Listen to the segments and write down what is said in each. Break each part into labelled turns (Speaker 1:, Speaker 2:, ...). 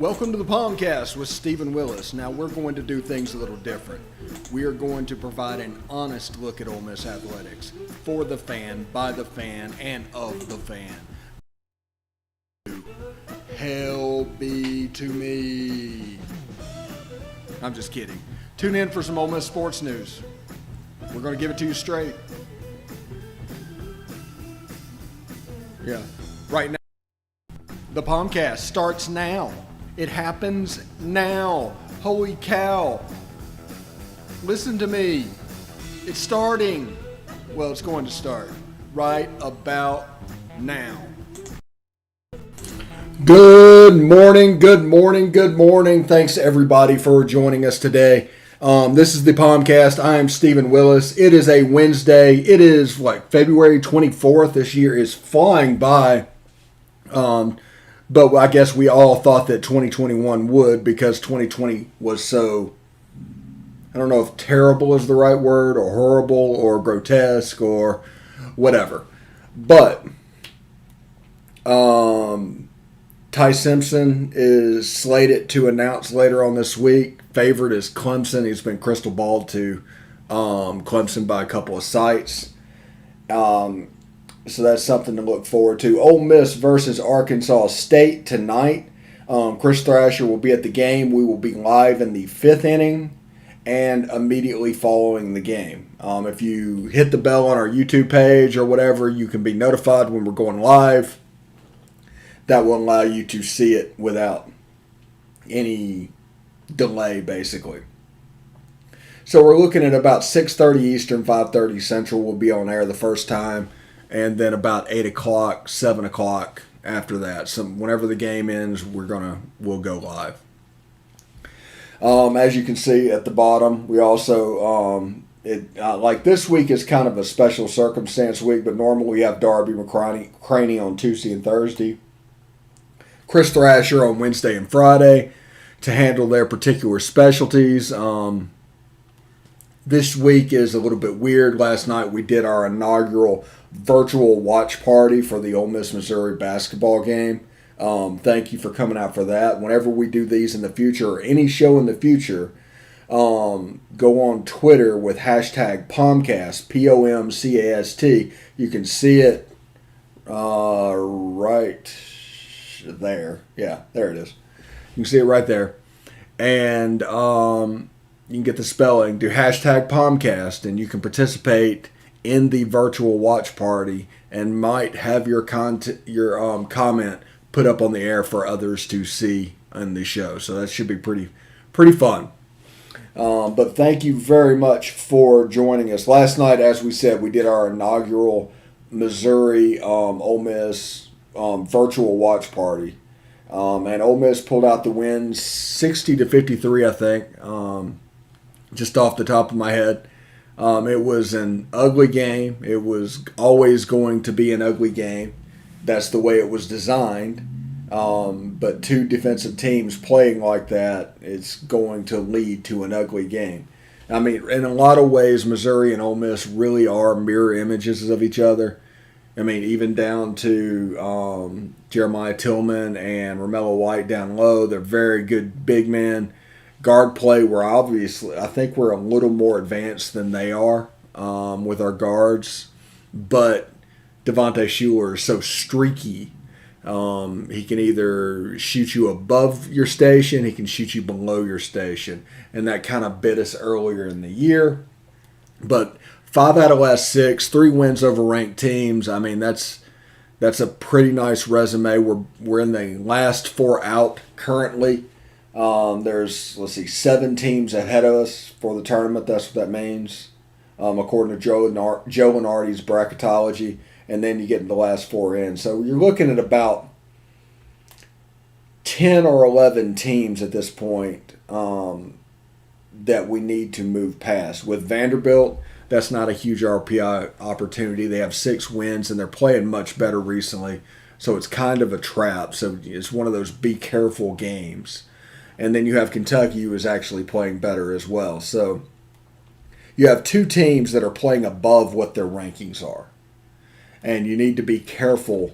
Speaker 1: Welcome to the POMcast with Stephen Willis. Now we're going to do things a little different. We are going to provide an honest look at Ole Miss athletics for the fan, by the fan, and of the fan. Hell be to me. I'm just kidding. Tune in for some Ole Miss sports news. We're going to give it to you straight. Yeah, right now. The POMcast starts now. It happens now. Holy cow. Listen to me. It's starting. Well, it's going to start right about now. Good morning, good morning, good morning. Thanks everybody for joining us today. This is the POMcast. I am Stephen Willis. It is a Wednesday. It is February 24th. This year is flying by. But I guess we all thought that 2021 would, because 2020 was so, I don't know if terrible is the right word, or horrible, or grotesque, or whatever. But Ty Simpson is slated to announce later on this week. Favorite is Clemson. He's been crystal balled to Clemson by a couple of sites. So that's something to look forward to. Ole Miss versus Arkansas State tonight. Chris Thrasher will be at the game. We will be live in the 5th inning and immediately following the game. If you hit the bell on our YouTube page or whatever, you can be notified when we're going live. That will allow you to see it without any delay, basically. So we're looking at about 6:30 Eastern, 5:30 Central. We'll be on air the first time. And then about 8 o'clock, 7 o'clock after that. So whenever the game ends, we'll go live. As you can see at the bottom, we also, this week is kind of a special circumstance week, but normally we have Darby, McCranie on Tuesday and Thursday. Chris Thrasher on Wednesday and Friday to handle their particular specialties. This week is a little bit weird. Last night we did our inaugural virtual watch party for the Ole Miss Missouri basketball game. Thank you for coming out for that. Whenever we do these in the future, or any show in the future, go on Twitter with hashtag POMcast, POMcast. You can see it right there. Yeah, there it is. You can see it right there. And you can get the spelling. Do hashtag POMcast, and you can participate in the virtual watch party and might have your comment put up on the air for others to see in the show. So that should be pretty fun. But thank you very much for joining us. Last night, as we said, we did our inaugural Missouri Ole Miss virtual watch party. And Ole Miss pulled out the win 60-53, I think, just off the top of my head. It was an ugly game. It was always going to be an ugly game. That's the way it was designed. But two defensive teams playing like that, it's going to lead to an ugly game. I mean, in a lot of ways, Missouri and Ole Miss really are mirror images of each other. I mean, even down to Jeremiah Tillman and Romello White down low. They're very good big men. Guard play, I think we're a little more advanced than they are with our guards. But Devontae Shuler is so streaky. He can either shoot you above your station, he can shoot you below your station. And that kind of bit us earlier in the year. But 5 out of last 6, 3 wins over ranked teams. I mean, that's a pretty nice resume. We're in the last 4 out currently. There's 7 teams ahead of us for the tournament. That's what that means, according to Joe Lenardi's bracketology. And then you get the last 4 in. So you're looking at about 10 or 11 teams at this point that we need to move past. With Vanderbilt, that's not a huge RPI opportunity. They have 6 wins, and they're playing much better recently. So it's kind of a trap. So it's one of those be careful games. And then you have Kentucky, who is actually playing better as well. So you have 2 teams that are playing above what their rankings are. And you need to be careful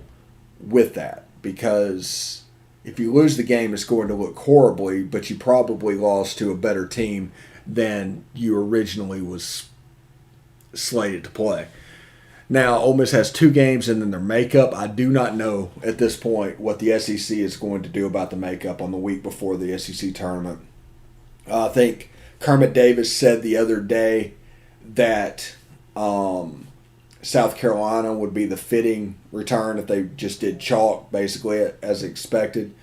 Speaker 1: with that, because if you lose the game, it's going to look horribly, but you probably lost to a better team than you originally was slated to play. Now, Ole Miss has 2 games and then their makeup. I do not know at this point what the SEC is going to do about the makeup on the week before the SEC tournament. I think Kermit Davis said the other day that South Carolina would be the fitting return if they just did chalk, basically, as expected.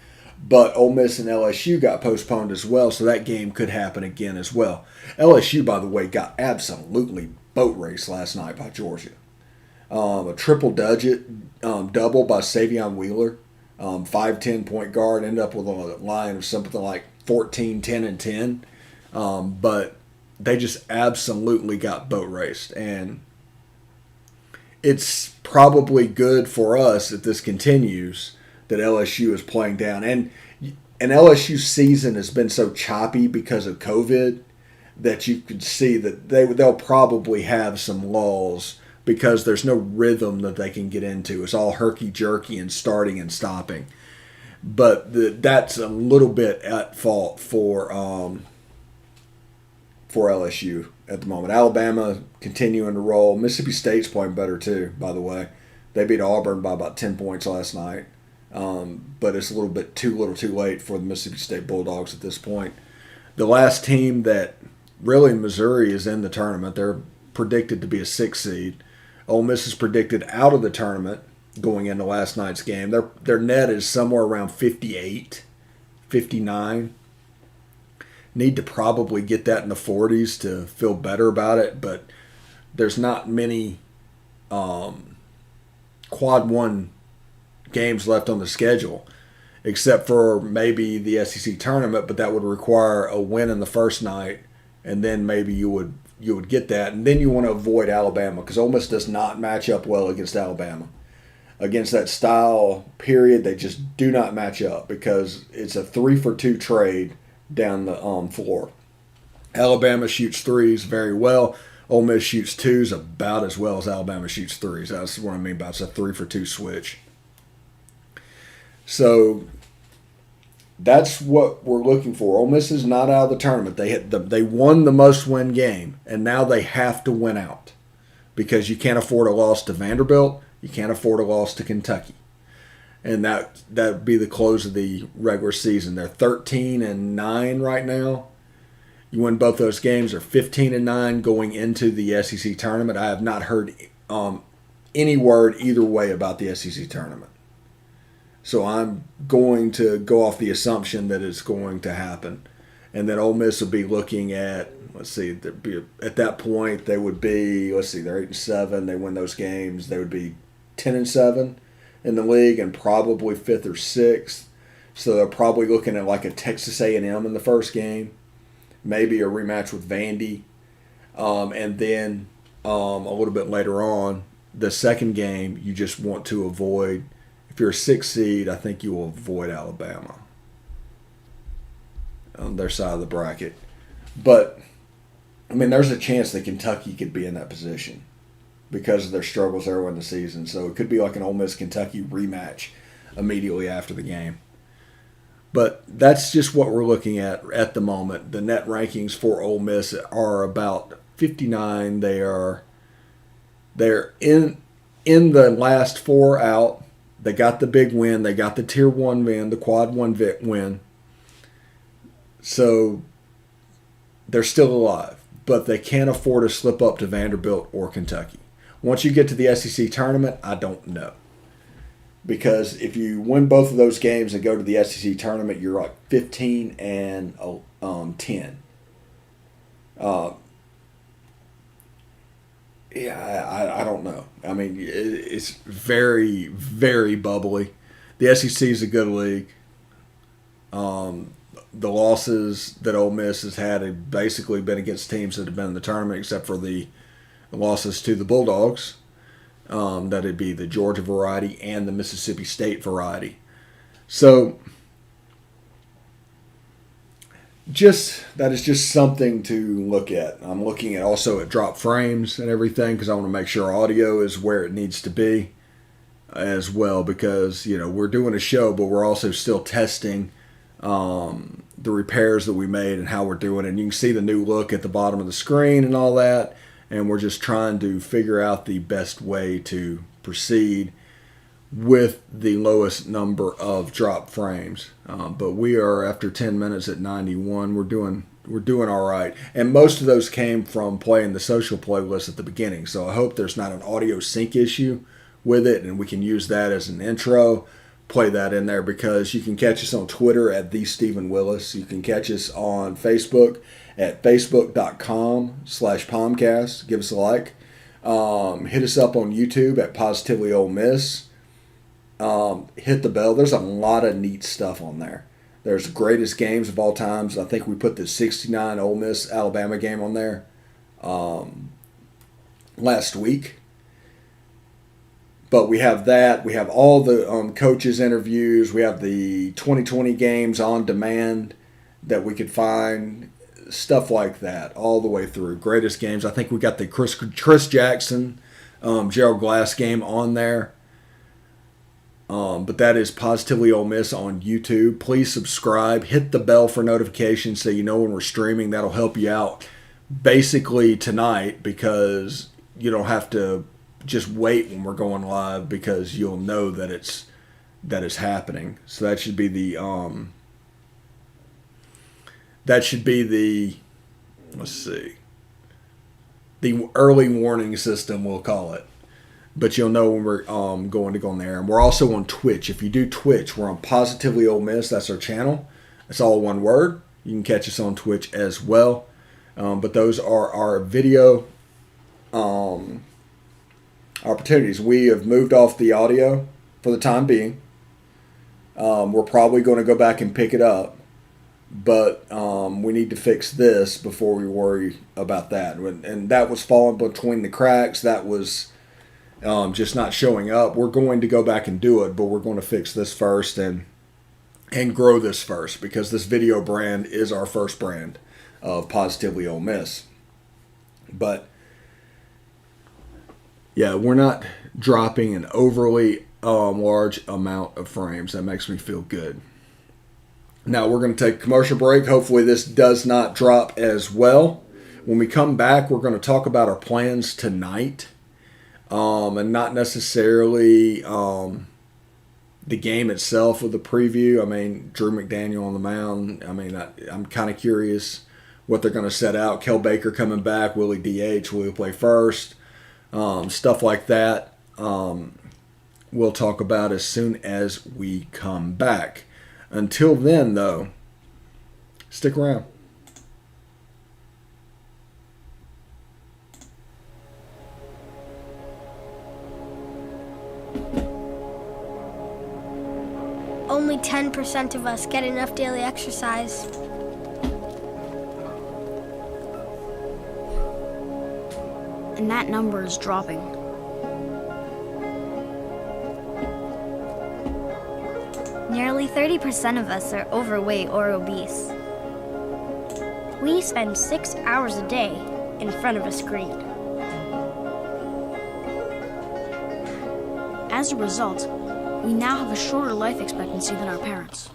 Speaker 1: But Ole Miss and LSU got postponed as well, so that game could happen again as well. LSU, by the way, got absolutely boat raced last night by Georgia. A triple-digit double by Savion Wheeler, 5'10" point guard, ended up with a line of something like 14, 10, and 10. But they just absolutely got boat raced. And it's probably good for us if this continues that LSU is playing down. And LSU's season has been so choppy because of COVID that you could see that they'll probably have some lulls because there's no rhythm that they can get into. It's all herky-jerky and starting and stopping. But that's a little bit at fault for LSU at the moment. Alabama continuing to roll. Mississippi State's playing better too, by the way. They beat Auburn by about 10 points last night. But it's a little bit too late for the Mississippi State Bulldogs at this point. The last team that really Missouri is in the tournament. They're predicted to be a 6 seed. Ole Miss is predicted out of the tournament going into last night's game. Their net is somewhere around 58, 59. Need to probably get that in the 40s to feel better about it, but there's not many quad 1 games left on the schedule, except for maybe the SEC tournament, but that would require a win in the first night, and then maybe you would get that, and then you want to avoid Alabama because Ole Miss does not match up well against Alabama. Against that style period, they just do not match up because it's a 3-for-2 trade down the floor. Alabama shoots threes very well. Ole Miss shoots twos about as well as Alabama shoots threes. That's what I mean by it's a 3-for-2 switch. So that's what we're looking for. Ole Miss is not out of the tournament. They won the must-win game, and now they have to win out because you can't afford a loss to Vanderbilt. You can't afford a loss to Kentucky. And that would be the close of the regular season. They're 13-9 right now. You win both those games. They're 15-9 going into the SEC tournament. I have not heard any word either way about the SEC tournament. So I'm going to go off the assumption that it's going to happen. And then Ole Miss will be looking at, at that point they would be, they're 8-7. They win those games. They would be 10-7 in the league and probably 5th or 6th. So they're probably looking at like a Texas A&M in the first game, maybe a rematch with Vandy, and then a little bit later on, the second game you just want to avoid. If you're a 6th seed, I think you will avoid Alabama on their side of the bracket. But, I mean, there's a chance that Kentucky could be in that position because of their struggles early in the season. So it could be like an Ole Miss-Kentucky rematch immediately after the game. But that's just what we're looking at the moment. The net rankings for Ole Miss are about 59. They're in the last 4 out. They got the big win. They got the Tier 1 win, the Quad 1 win. So they're still alive, but they can't afford to slip up to Vanderbilt or Kentucky. Once you get to the SEC tournament, I don't know. Because if you win both of those games and go to the SEC tournament, you're like 15-10. I don't know. I mean, it's very, very bubbly. The SEC is a good league. The losses that Ole Miss has had have basically been against teams that have been in the tournament, except for the losses to the Bulldogs. That'd be the Georgia variety and the Mississippi State variety. So, that is just something to look at. I'm looking at also at drop frames and everything because I want to make sure audio is where it needs to be. as well, because we're doing a show, but we're also still testing the repairs that we made and how we're doing it. And you can see the new look at the bottom of the screen and all that. And we're just trying to figure out the best way to proceed with the lowest number of drop frames. But we are, after 10 minutes, at 91. We're doing all right. And most of those came from playing the social playlist at the beginning. So I hope there's not an audio sync issue with it, and we can use that as an intro. Play that in there, because you can catch us on Twitter at the Stephen Willis. You can catch us on Facebook at facebook.com/POMcast. Give us a like. Hit us up on YouTube at positivelyolemiss. Hit the bell. There's a lot of neat stuff on there. There's greatest games of all times. I think we put the 69 Ole Miss Alabama game on there last week. But we have that. We have all the coaches' interviews. We have the 2020 games on demand that we could find. Stuff like that all the way through. Greatest games. I think we got the Chris Jackson, Gerald Glass game on there. But that is Positively Ole Miss on YouTube. Please subscribe. Hit the bell for notifications so you know when we're streaming. That'll help you out basically tonight, because you don't have to just wait when we're going live, because you'll know that it's happening. So that should be the let's see, the early warning system, we'll call it. But you'll know when we're going to go on there. And we're also on Twitch. If you do Twitch, we're on Positively Ole Miss. That's our channel. It's all one word. You can catch us on Twitch as well. But those are our video opportunities. We have moved off the audio for the time being. We're probably going to go back and pick it up. But we need to fix this before we worry about that. And that was falling between the cracks. That was just not showing up. We're going to go back and do it, but we're going to fix this first and grow this first, because this video brand is our first brand of Positively Ole Miss. But yeah, we're not dropping an overly large amount of frames. That makes me feel good. Now we're going to take a commercial break. Hopefully this does not drop as well. When we come back, we're going to talk about our plans tonight. And not necessarily the game itself with the preview. I mean, Drew McDaniel on the mound. I mean, I'm kind of curious what they're going to set out. Kel Baker coming back. Will he DH? Will he play first? Stuff like that. We'll talk about as soon as we come back. Until then, though, stick around.
Speaker 2: Only 10% of us get enough daily exercise.
Speaker 3: And that number is dropping.
Speaker 4: Nearly 30% of us are overweight or obese.
Speaker 2: We spend 6 hours a day in front of a screen.
Speaker 3: As a result, we now have a shorter life expectancy than our parents.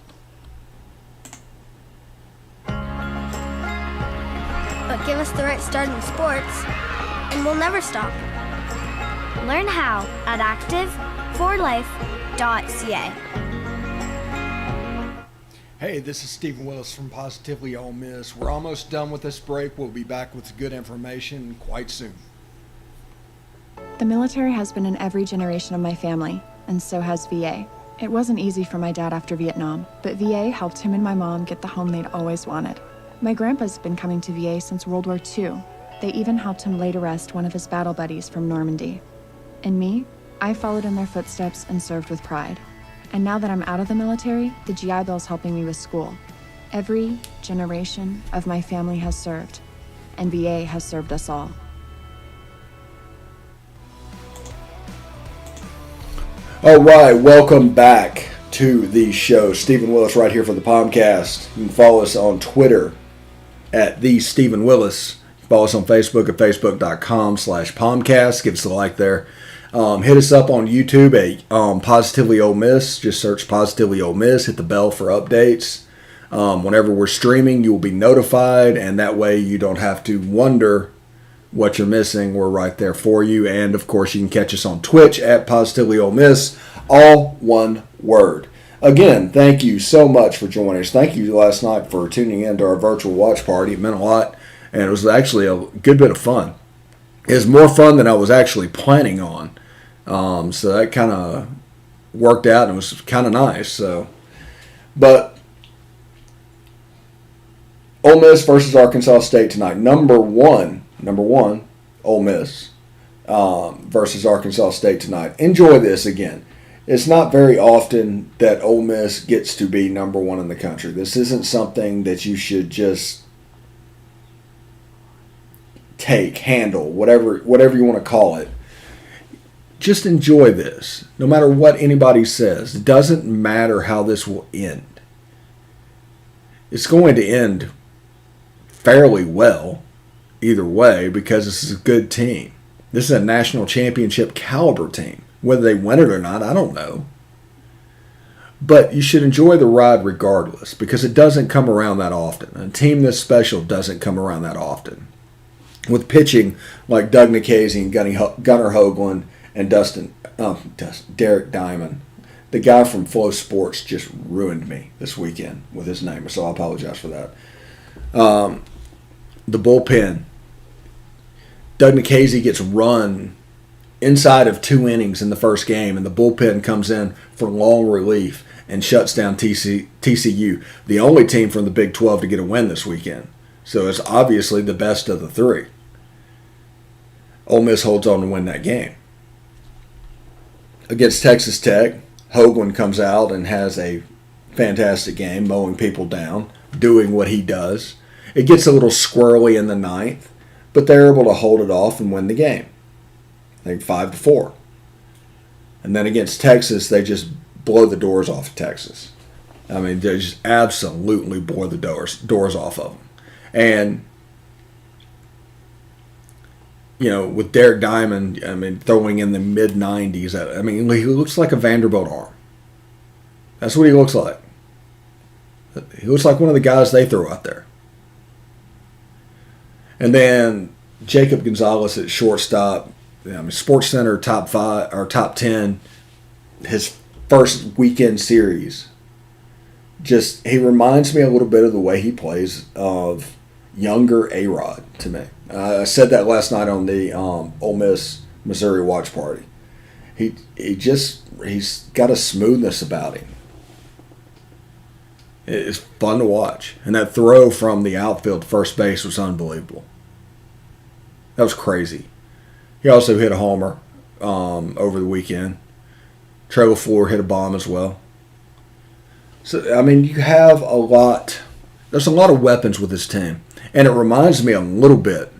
Speaker 2: But give us the right start in sports, and we'll never stop.
Speaker 4: Learn how at active4life.ca.
Speaker 1: Hey, this is Stephen Willis from Positively Ole Miss. We're almost done with this break. We'll be back with good information quite soon.
Speaker 5: The military has been in every generation of my family, and so has VA. It wasn't easy for my dad after Vietnam, but VA helped him and my mom get the home they'd always wanted. My grandpa's been coming to VA since World War II. They even helped him lay to rest one of his battle buddies from Normandy. And me, I followed in their footsteps and served with pride. And now that I'm out of the military, the GI Bill's helping me with school. Every generation of my family has served, and VA has served us all.
Speaker 1: All right, welcome back to the show. Stephen Willis right here for the POMcast. You can follow us on Twitter at the Stephen Willis. Follow us on Facebook at facebook.com/POMcast. Give us a like there. Hit us up on YouTube at Positively Ole Miss. Just search Positively Ole Miss. Hit the bell for updates. Whenever we're streaming, you will be notified, and that way you don't have to wonder what you're missing. We're right there for you. And, of course, you can catch us on Twitch at Positively Ole Miss, all one word. Again, thank you so much for joining us. Thank you last night for tuning in to our virtual watch party. It meant a lot, and it was actually a good bit of fun. It was more fun than I was actually planning on. So that kind of worked out, and it was kind of nice. But Ole Miss versus Arkansas State tonight. Number one, Ole Miss versus Arkansas State tonight. Enjoy this again. It's not very often that Ole Miss gets to be number one in the country. This isn't something that you should just handle, whatever you want to call it. Just enjoy this. No matter what anybody says, it doesn't matter how this will end. It's going to end fairly well either way because this is a good team. This is a national championship caliber team. Whether they win it or not, I don't know. But you should enjoy the ride regardless because it doesn't come around that often. A team this special doesn't come around that often. With pitching like Doug Nikhazy and Gunnar Hoagland and Derek Diamond. The guy from Flow Sports just ruined me this weekend with his name, so I apologize for that. The bullpen. Doug Nikhazy gets run inside of 2 innings in the first game, and the bullpen comes in for long relief and shuts down TCU, the only team from the Big 12 to get a win this weekend. So it's obviously the best of the three. Ole Miss holds on to win that game. Against Texas Tech, Hoagland comes out and has a fantastic game, mowing people down, doing what he does. It gets a little squirrely in the ninth, but they're able to hold it off and win the game. I think 5-4. And then against Texas, they just blow the doors off of Texas. I mean, they just absolutely blow the doors off of them. And, with Derek Diamond, throwing in the mid-90s, he looks like a Vanderbilt arm. That's what he looks like. He looks like one of the guys they throw out there. And then Jacob Gonzalez at shortstop. Sports Center top 5 or top 10. His first weekend series. He reminds me a little bit of the way he plays of younger A-Rod to me. I said that last night on the Ole Miss Missouri watch party. He's got a smoothness about him. It's fun to watch. And that throw from the outfield to first base was unbelievable. That was crazy. He also hit a homer over the weekend. Trey LaFleur hit a bomb as well. So, you have a lot. There's a lot of weapons with this team. And it reminds me a little bit.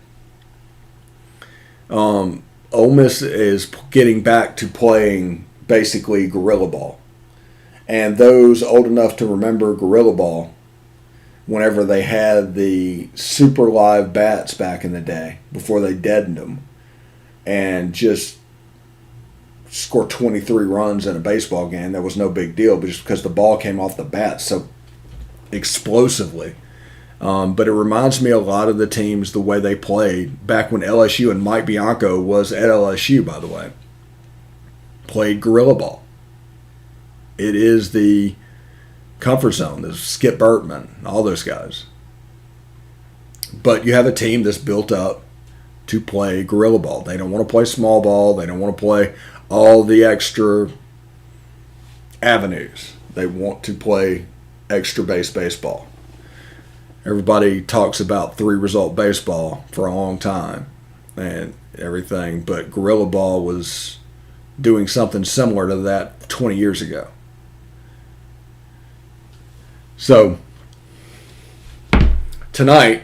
Speaker 1: Ole Miss is getting back to playing basically guerrilla ball. And those old enough to remember guerrilla ball, whenever they had the super live bats back in the day, before they deadened them, and just score 23 runs in a baseball game, that was no big deal, but just because the ball came off the bat so explosively. But it reminds me a lot of the teams, the way they played back when LSU and Mike Bianco was at LSU, by the way. Played guerrilla ball. It is the comfort zone. There's Skip Bertman, all those guys. But you have a team that's built up to play guerrilla ball. They don't want to play small ball. They don't want to play all the extra avenues. They want to play extra base baseball. Everybody talks about 3-result baseball for a long time and everything, but guerrilla ball was doing something similar to that 20 years ago. So, tonight,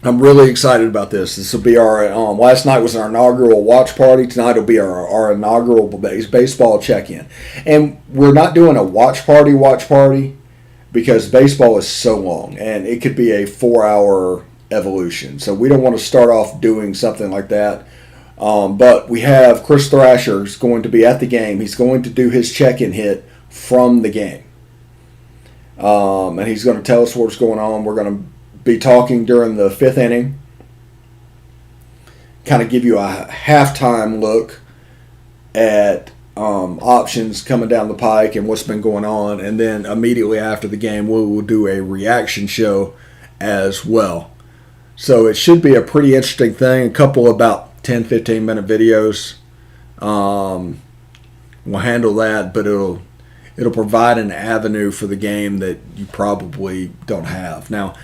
Speaker 1: I'm really excited about this. This will be our, last night was our inaugural watch party. Tonight will be our inaugural baseball check-in. And we're not doing a watch party, because baseball is so long, and it could be a 4-hour evolution. So we don't want to start off doing something like that But we have Chris Thrasher is going to be at the game. He's going to do his check-in hit from the game. And he's going to tell us what's going on. We're going to be talking during the 5th inning. Kind of give you a halftime look at options coming down the pike and what's been going on. And then immediately after the game, we will do a reaction show as well. So it should be a pretty interesting thing. A couple about 10, 15 minute videos. We'll handle that, but it'll provide an avenue for the game that you probably don't have. Now,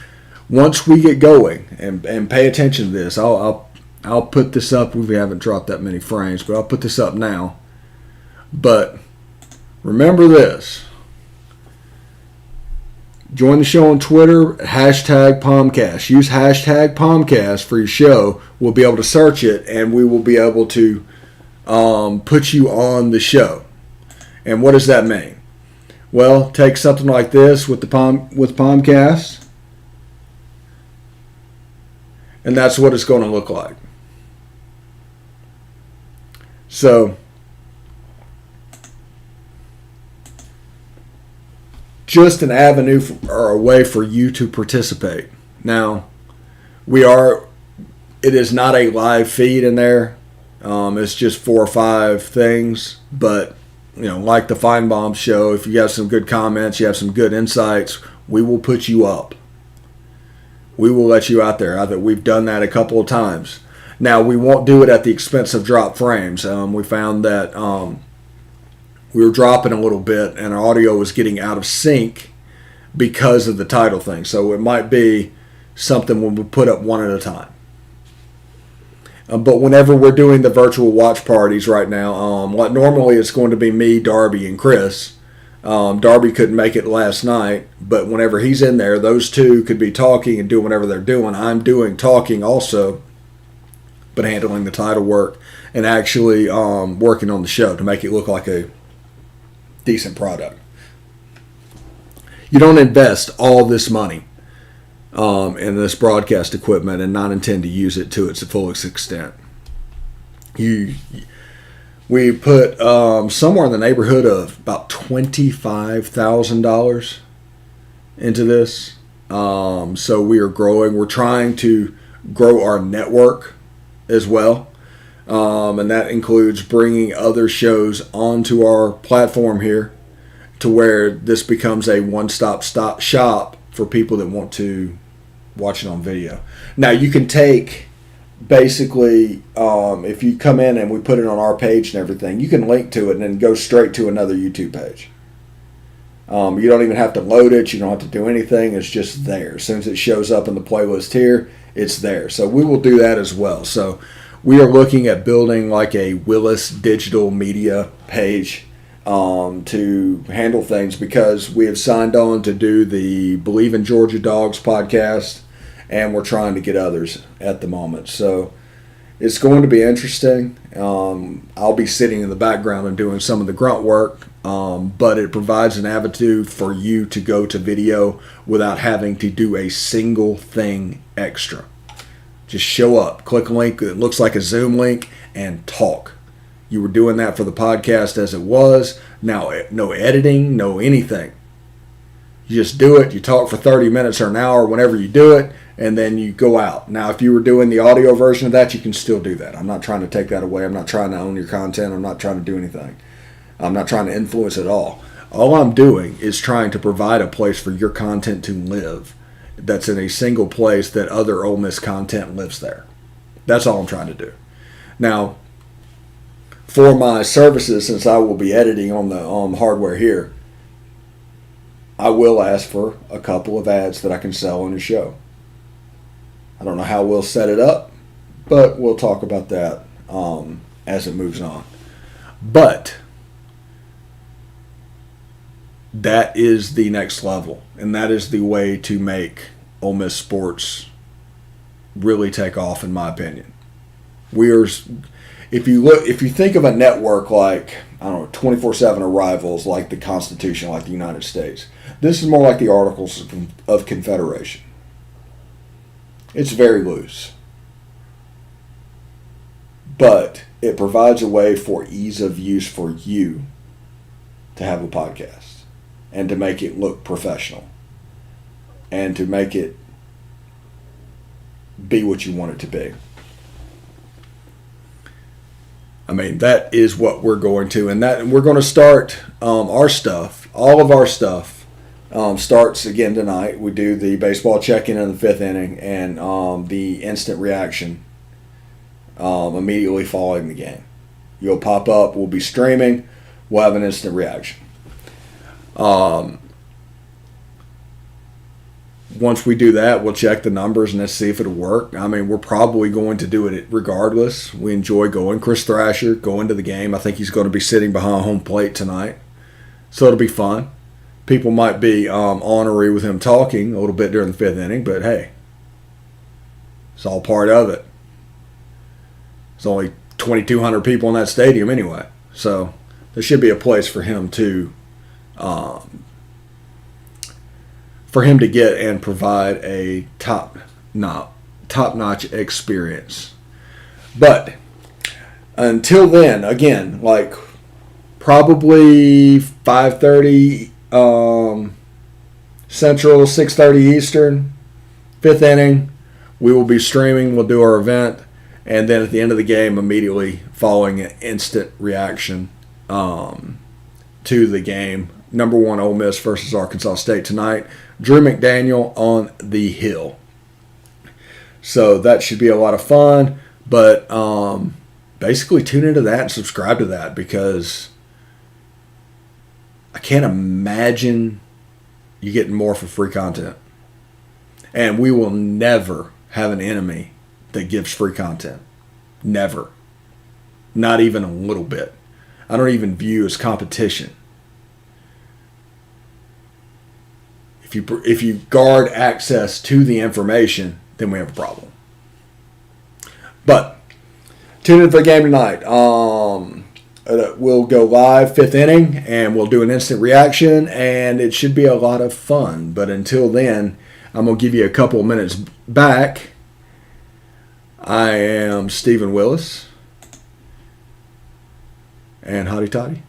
Speaker 1: once we get going and pay attention to this, I'll put this up. We haven't dropped that many frames, but I'll put this up now. But remember this. Join the show on Twitter, hashtag POMcast. Use hashtag POMcast for your show. We'll be able to search it, and we will be able to put you on the show. And what does that mean? Well, take something like this with POMcast, and that's what it's going to look like. So, just an avenue or a way for you to participate. Now, it is not a live feed in there. It's just 4 or 5 things, but like the Feinbaum show, if you have some good comments, you have some good insights, we will put you up. We will let you out there. We've done that a couple of times. Now, we won't do it at the expense of drop frames. We found that we were dropping a little bit and our audio was getting out of sync because of the title thing. So it might be something when we put up one at a time. But whenever we're doing the virtual watch parties right now, normally it's going to be me, Darby, and Chris. Darby couldn't make it last night, but whenever he's in there, those two could be talking and doing whatever they're doing. I'm doing talking also, but handling the title work and actually working on the show to make it look like a decent product. You don't invest all this money in this broadcast equipment and not intend to use it to its fullest extent. We put somewhere in the neighborhood of about $25,000 into this. So we are growing. We're trying to grow our network as well. And that includes bringing other shows onto our platform here to where this becomes a one-stop shop for people that want to watch it on video. Now, you can take, basically, if you come in and we put it on our page and everything, you can link to it and then go straight to another YouTube page. You don't even have to load it. You don't have to do anything. It's just there. As soon as it shows up in the playlist here, it's there. So we will do that as well. So we are looking at building like a Willis digital media page to handle things because we have signed on to do the Believe in Georgia Dogs podcast, and we're trying to get others at the moment. So it's going to be interesting. I'll be sitting in the background and doing some of the grunt work, but it provides an avenue for you to go to video without having to do a single thing extra. Just show up, click a link that looks like a Zoom link, and talk. You were doing that for the podcast as it was. Now, no editing, no anything. You just do it. You talk for 30 minutes or an hour whenever you do it, and then you go out. Now, if you were doing the audio version of that, you can still do that. I'm not trying to take that away. I'm not trying to own your content. I'm not trying to do anything. I'm not trying to influence at all. All I'm doing is trying to provide a place for your content to live that's in a single place that other Ole Miss content lives there. That's all I'm trying to do. Now, for my services, since I will be editing on the hardware here, I will ask for a couple of ads that I can sell on the show. I don't know how we'll set it up, but we'll talk about that as it moves on. But that is the next level, and that is the way to make Ole Miss sports really take off, in my opinion. If you think of a network like, I don't know, 24/7 or Rivals, like the Constitution, like the United States, this is more like the Articles of Confederation. It's very loose. but it provides a way for ease of use for you to have a podcast and to make it look professional and to make it be what you want it to be. I mean, that is what we're going to, and we're going to start our stuff. All of our stuff starts again tonight. We do the baseball check-in in the fifth inning and the instant reaction immediately following the game. You'll pop up. We'll be streaming. We'll have an instant reaction. Once we do that, we'll check the numbers and let's see if it'll work. I mean, we're probably going to do it regardless. We enjoy going. Chris Thrasher going to the game. I think he's going to be sitting behind home plate tonight. So it'll be fun. People might be ornery with him talking a little bit during the fifth inning, but hey, it's all part of it. There's only 2,200 people in that stadium anyway. So there should be a place for him to get and provide a top-notch experience. But until then, again, like probably 5:30 Central, 6:30 Eastern, fifth inning, we will be streaming. We'll do our event, and then at the end of the game, immediately following an instant reaction to the game. Number 1 Ole Miss versus Arkansas State tonight. Drew McDaniel on the hill. So that should be a lot of fun. But basically tune into that and subscribe to that, because I can't imagine you getting more for free content. And we will never have an enemy that gives free content. Never. Not even a little bit. I don't even view as competition. If you guard access to the information, then we have a problem. But tune in for the game tonight. We'll go live fifth inning, and we'll do an instant reaction, and it should be a lot of fun. But until then, I'm going to give you a couple of minutes back. I am Stephen Willis, and hotty toddy.